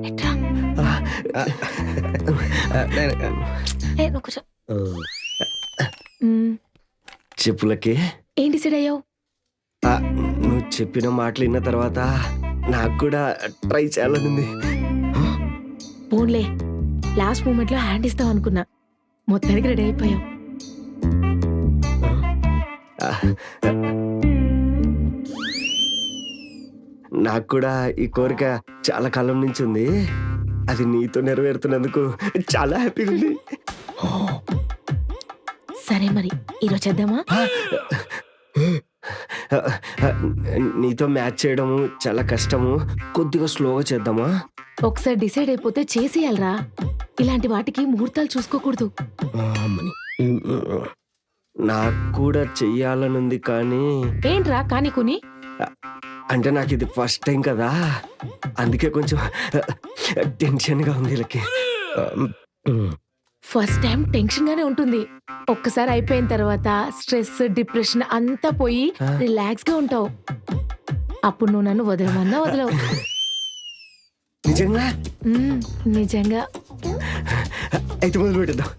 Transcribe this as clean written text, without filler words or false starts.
ఎట్రా నువ్వు కూర్చో. చెప్పులకి ఏం డిసైడ్ అయ్యావు? నువ్వు చెప్పిన మాటలు విన్న తర్వాత నాకు కూడా ట్రై చేయాలనుంది. ఫోన్లే, లాస్ట్ మూమెంట్ లో హ్యాండ్ ఇస్తావు అనుకున్నా, మొత్తానికి రెడీ అయిపోయావు. నాకు కూడా ఈ కోరిక చాలా కాలం నుంచి ఉంది. అది నీతో నెరవేరుతున్నందుకు చాలా హ్యాపీగా ఉంది. సరే మరి ఈరోజు చేద్దామా? నీతో మ్యాచ్ చేయడము చాలా కష్టము, కొద్దిగా స్లోగా చేద్దామా? ఒకసారి డిసైడ్ అయిపోతే చేసేయాలరా. ఇలాంటి వాటికి ముహూర్తాలు చూసుకోకూడదు. నాకు కూడా చెయ్యాలనుంది కానీ ఏంట్రా కానీ కొని? అంటే నాకు ఇది ఫస్ట్ టైం కదా, అందుకే కొంచెం టెన్షన్ గా ఉంది. వీళ్ళకి ఫస్ట్ టైం టెన్షన్ గానే ఉంటుంది. ఒక్కసారి అయిపోయిన తర్వాత స్ట్రెస్, డిప్రెషన్ అంతా పోయి రిలాక్స్ గా ఉంటావు. అప్పుడు నువ్వు నన్ను వదలమన్నా వదలవు. నిజంగా? నిజంగా. అయితే మొదలు పెట్టేద్దాం.